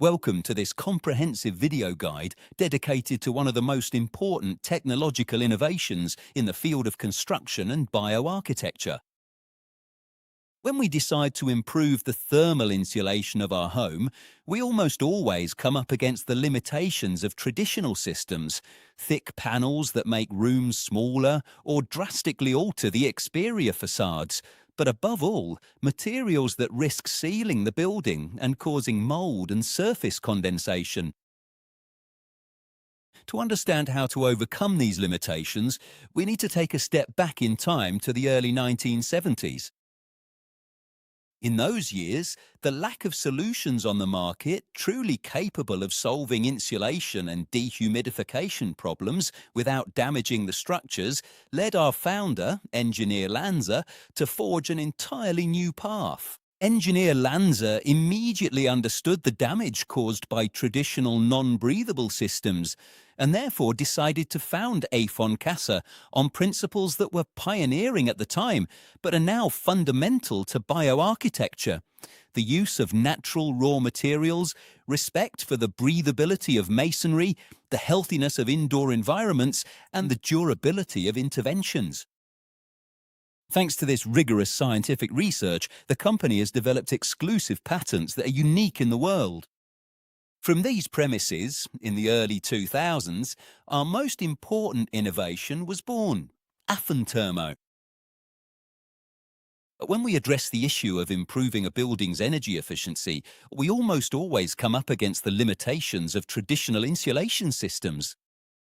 Welcome to this comprehensive video guide dedicated to one of the most important technological innovations in the field of construction and bioarchitecture. When we decide to improve the thermal insulation of our home, we almost always come up against the limitations of traditional systems, thick panels that make rooms smaller or drastically alter the exterior facades, but above all, materials that risk sealing the building and causing mold and surface condensation. To understand how to overcome these limitations, we need to take a step back in time to the early 1970s. In those years, the lack of solutions on the market truly capable of solving insulation and dehumidification problems without damaging the structures led our founder, Engineer Lanza, to forge an entirely new path. Engineer Lanza immediately understood the damage caused by traditional non-breathable systems and therefore decided to found Afon Casa on principles that were pioneering at the time but are now fundamental to bioarchitecture: the use of natural raw materials, respect for the breathability of masonry, the healthiness of indoor environments, and the durability of interventions. Thanks to this rigorous scientific research, the company has developed exclusive patents that are unique in the world. From these premises, in the early 2000s, our most important innovation was born: Afontermo. When we address the issue of improving a building's energy efficiency, we almost always come up against the limitations of traditional insulation systems.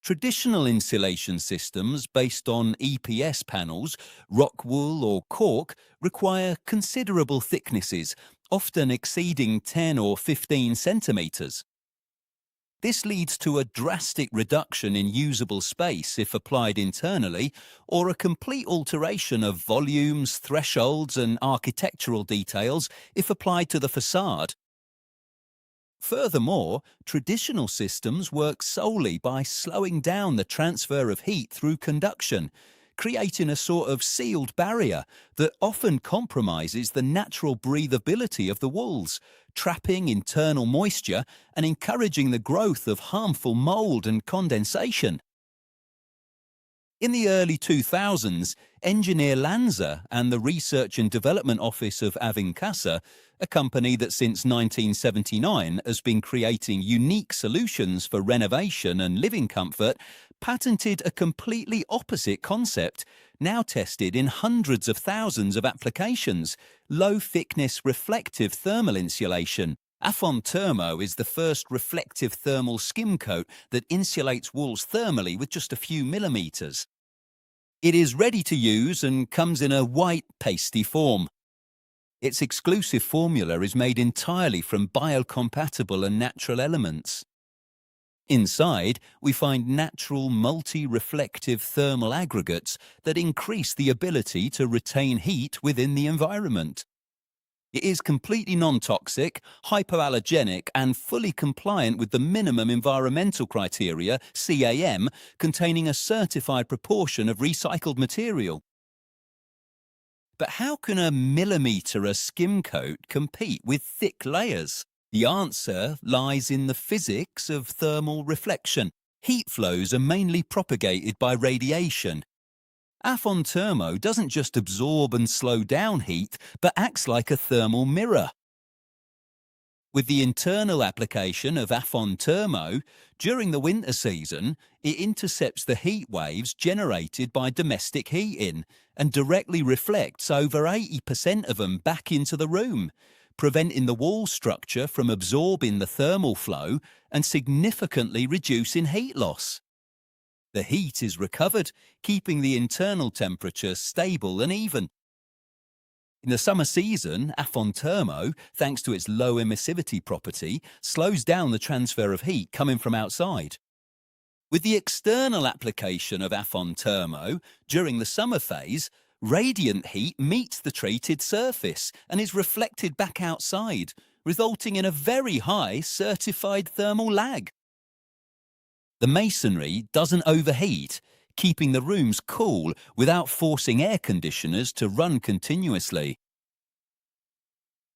Traditional insulation systems based on EPS panels, rock wool or cork, require considerable thicknesses, often exceeding 10 or 15 centimetres. This leads to a drastic reduction in usable space if applied internally, or a complete alteration of volumes, thresholds and architectural details if applied to the facade. Furthermore, traditional systems work solely by slowing down the transfer of heat through conduction, creating a sort of sealed barrier that often compromises the natural breathability of the walls, trapping internal moisture and encouraging the growth of harmful mold and condensation. In the early 2000s, Engineer Lanza and the Research and Development Office of Afon Casa, a company that since 1979 has been creating unique solutions for renovation and living comfort, patented a completely opposite concept, now tested in hundreds of thousands of applications: low-thickness reflective thermal insulation. Afontermo is the first reflective thermal skim coat that insulates walls thermally with just a few millimeters. It is ready to use and comes in a white, pasty form. Its exclusive formula is made entirely from biocompatible and natural elements. Inside, we find natural multi-reflective thermal aggregates that increase the ability to retain heat within the environment. It is completely non-toxic, hypoallergenic and fully compliant with the minimum environmental criteria, CAM, containing a certified proportion of recycled material. But how can a millimetre skim coat compete with thick layers? The answer lies in the physics of thermal reflection. Heat flows are mainly propagated by radiation. Afontermo doesn't just absorb and slow down heat, but acts like a thermal mirror. With the internal application of Afontermo, during the winter season, it intercepts the heat waves generated by domestic heating and directly reflects over 80% of them back into the room, preventing the wall structure from absorbing the thermal flow and significantly reducing heat loss. The heat is recovered, keeping the internal temperature stable and even. In the summer season, Afontermo, thanks to its low emissivity property, slows down the transfer of heat coming from outside. With the external application of Afontermo, during the summer phase, radiant heat meets the treated surface and is reflected back outside, resulting in a very high certified thermal lag. The masonry doesn't overheat, keeping the rooms cool without forcing air conditioners to run continuously.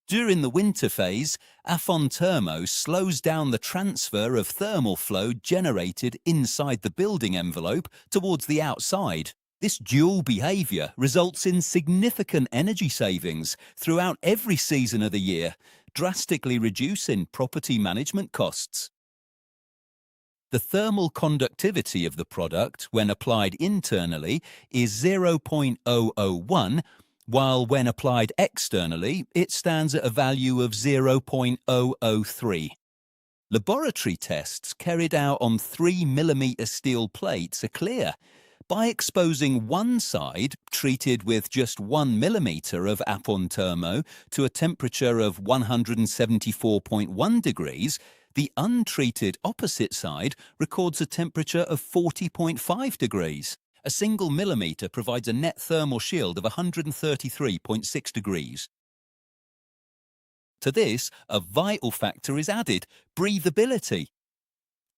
During the winter phase, Afontermo slows down the transfer of thermal flow generated inside the building envelope towards the outside. This dual behaviour results in significant energy savings throughout every season of the year, drastically reducing property management costs. The thermal conductivity of the product when applied internally is 0.001, while when applied externally it stands at a value of 0.003. Laboratory tests carried out on 3mm steel plates are clear. By exposing one side, treated with just 1mm of Afontermo, to a temperature of 174.1 degrees, the untreated opposite side records a temperature of 40.5 degrees. A single millimetre provides a net thermal shield of 133.6 degrees. To this, a vital factor is added: breathability.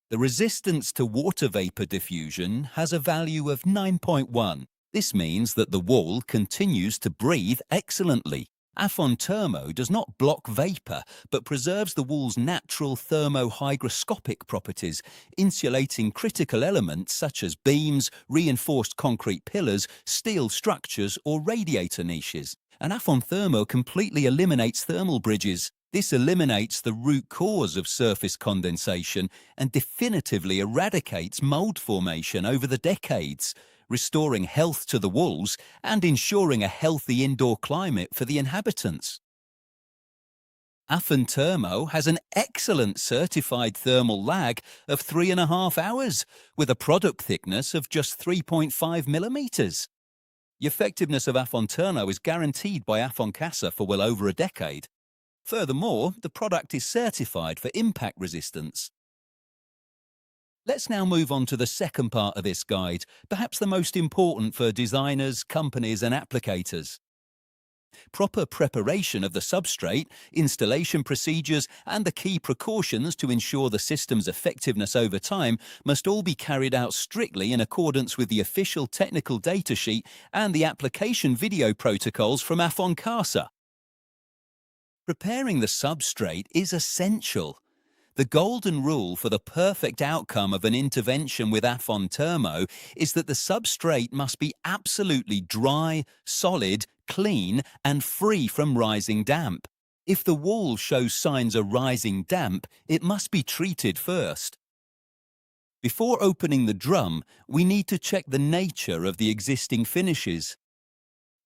The resistance to water vapour diffusion has a value of 9.1. This means that the wall continues to breathe excellently. Afontermo does not block vapour, but preserves the wall's natural thermohygroscopic properties, insulating critical elements such as beams, reinforced concrete pillars, steel structures or radiator niches. And Afontermo completely eliminates thermal bridges. This eliminates the root cause of surface condensation and definitively eradicates mould formation over the decades, restoring health to the walls and ensuring a healthy indoor climate for the inhabitants. Afontermo has an excellent certified thermal lag of 3.5 hours, with a product thickness of just 3.5 millimetres. The effectiveness of Afontermo is guaranteed by Afon Casa for well over a decade. Furthermore, the product is certified for impact resistance. Let's now move on to the second part of this guide, perhaps the most important for designers, companies and applicators. Proper preparation of the substrate, installation procedures and the key precautions to ensure the system's effectiveness over time must all be carried out strictly in accordance with the official technical datasheet and the application video protocols from Afon Casa. Preparing the substrate is essential. The golden rule for the perfect outcome of an intervention with Afontermo is that the substrate must be absolutely dry, solid, clean and free from rising damp. If the wall shows signs of rising damp, it must be treated first. Before opening the drum, we need to check the nature of the existing finishes.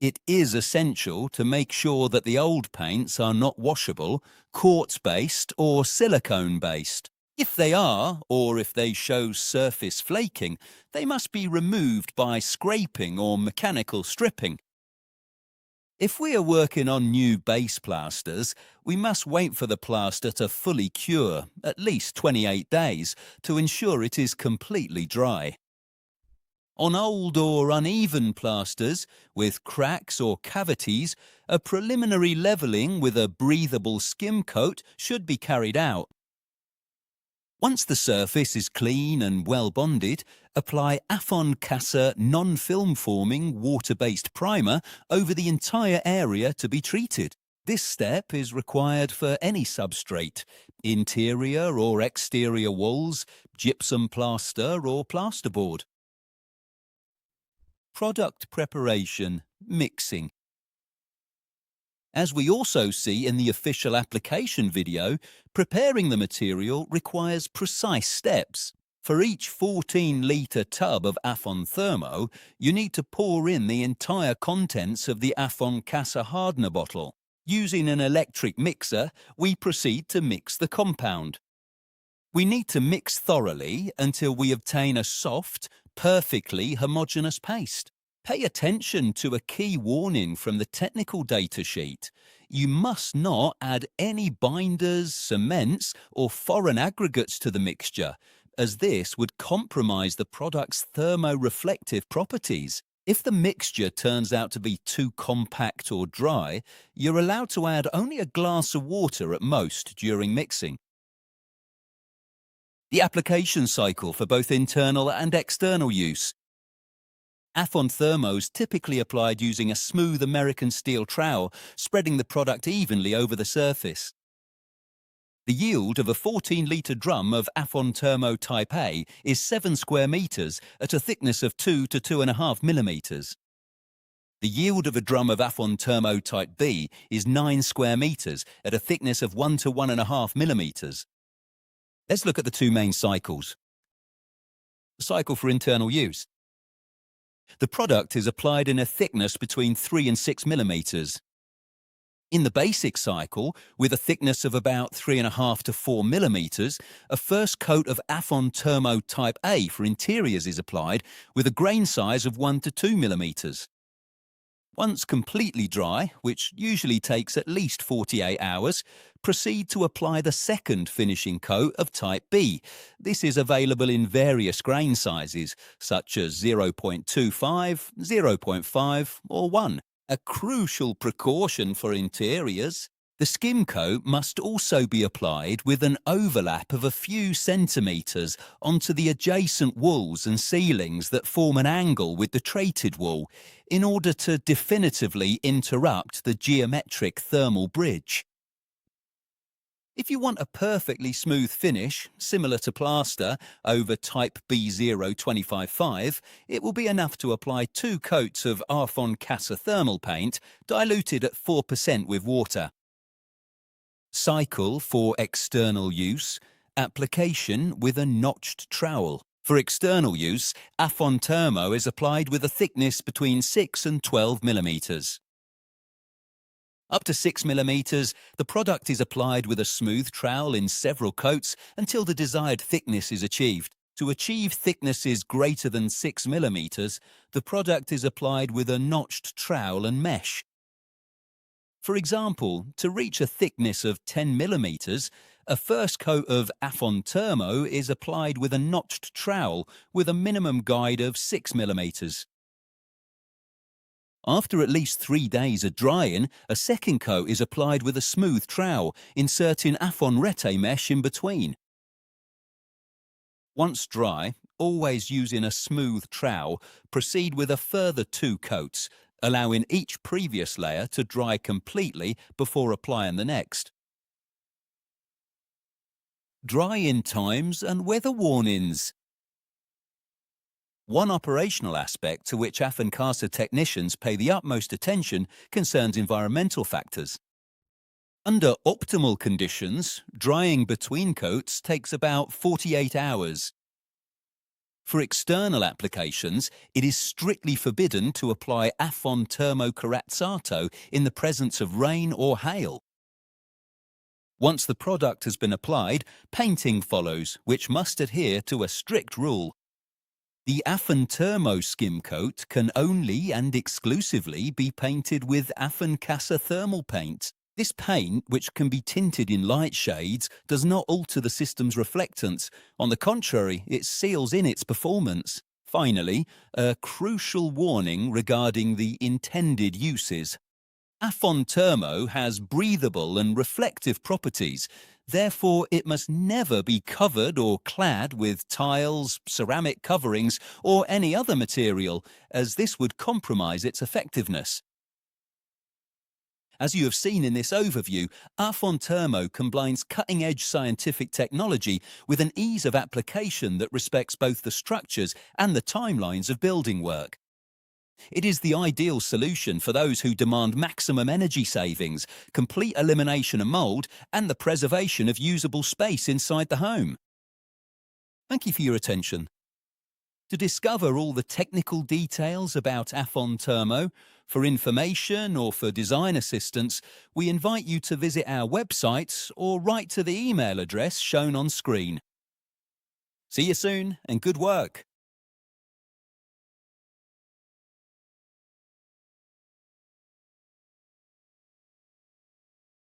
It is essential to make sure that the old paints are not washable, quartz-based or silicone-based. If they are, or if they show surface flaking, they must be removed by scraping or mechanical stripping. If we are working on new base plasters, we must wait for the plaster to fully cure, at least 28 days, to ensure it is completely dry. On old or uneven plasters, with cracks or cavities, a preliminary levelling with a breathable skim coat should be carried out. Once the surface is clean and well bonded, apply Afon Casa non-film forming water-based primer over the entire area to be treated. This step is required for any substrate, interior or exterior walls, gypsum plaster or plasterboard. Product preparation, mixing. As we also see in the official application video, preparing the material requires precise steps. For each 14-litre tub of Afontermo, you need to pour in the entire contents of the Afon Casa hardener bottle. Using an electric mixer, we proceed to mix the compound. We need to mix thoroughly until we obtain a soft, perfectly homogeneous paste. Pay attention to a key warning from the technical data sheet. You must not add any binders, cements or foreign aggregates to the mixture, as this would compromise the product's thermoreflective properties. If the mixture turns out to be too compact or dry, you're allowed to add only a glass of water at most during mixing. The application cycle for both internal and external use. Afonthermo is typically applied using a smooth American steel trowel, spreading the product evenly over the surface. The yield of a 14-litre drum of Afontermo Type A is 7 square metres at a thickness of 2 to 2.5 millimetres. The yield of a drum of Afontermo Type B is 9 square metres at a thickness of 1 to 1.5 millimetres. Let's look at the two main cycles. The cycle for internal use. The product is applied in a thickness between 3 and 6 millimetres. In the basic cycle, with a thickness of about 3.5 to 4 millimetres, a first coat of Afontermo Type A for interiors is applied with a grain size of 1 to 2 millimetres. Once completely dry, which usually takes at least 48 hours, proceed to apply the second finishing coat of Type B. This is available in various grain sizes, such as 0.25, 0.5 or 1. A crucial precaution for interiors. The skim coat must also be applied with an overlap of a few centimetres onto the adjacent walls and ceilings that form an angle with the treated wall in order to definitively interrupt the geometric thermal bridge. If you want a perfectly smooth finish, similar to plaster, over Type B0255, it will be enough to apply 2 coats of Afon Casa thermal paint diluted at 4% with water. Cycle for external use. Application with a notched trowel. For external use, Afontermo is applied with a thickness between 6 and 12 millimetres. Up to 6 millimetres, the product is applied with a smooth trowel in several coats until the desired thickness is achieved. To achieve thicknesses greater than 6 millimetres, the product is applied with a notched trowel and mesh. For example, to reach a thickness of 10 millimetres, a first coat of Afontermo is applied with a notched trowel with a minimum guide of 6 millimetres. After at least 3 days of drying, a second coat is applied with a smooth trowel, inserting Afon rete mesh in between. Once dry, always using a smooth trowel, proceed with a further 2 coats, allowing each previous layer to dry completely before applying the next. Dry-in times and weather warnings. One operational aspect to which Afon Casa technicians pay the utmost attention concerns environmental factors. Under optimal conditions, drying between coats takes about 48 hours. For external applications, it is strictly forbidden to apply Afontermo corazzato in the presence of rain or hail. Once the product has been applied, painting follows, which must adhere to a strict rule. The Afontermo skim coat can only and exclusively be painted with Afon Casa thermal paint. This paint, which can be tinted in light shades, does not alter the system's reflectance. On the contrary, it seals in its performance. Finally, a crucial warning regarding the intended uses. Afontermo has breathable and reflective properties. Therefore, it must never be covered or clad with tiles, ceramic coverings, or any other material, as this would compromise its effectiveness. As you have seen in this overview, Afontermo combines cutting-edge scientific technology with an ease of application that respects both the structures and the timelines of building work. It is the ideal solution for those who demand maximum energy savings, complete elimination of mould, and the preservation of usable space inside the home. Thank you for your attention. To discover all the technical details about Afontermo, for information or for design assistance, we invite you to visit our website or write to the email address shown on screen. See you soon and good work.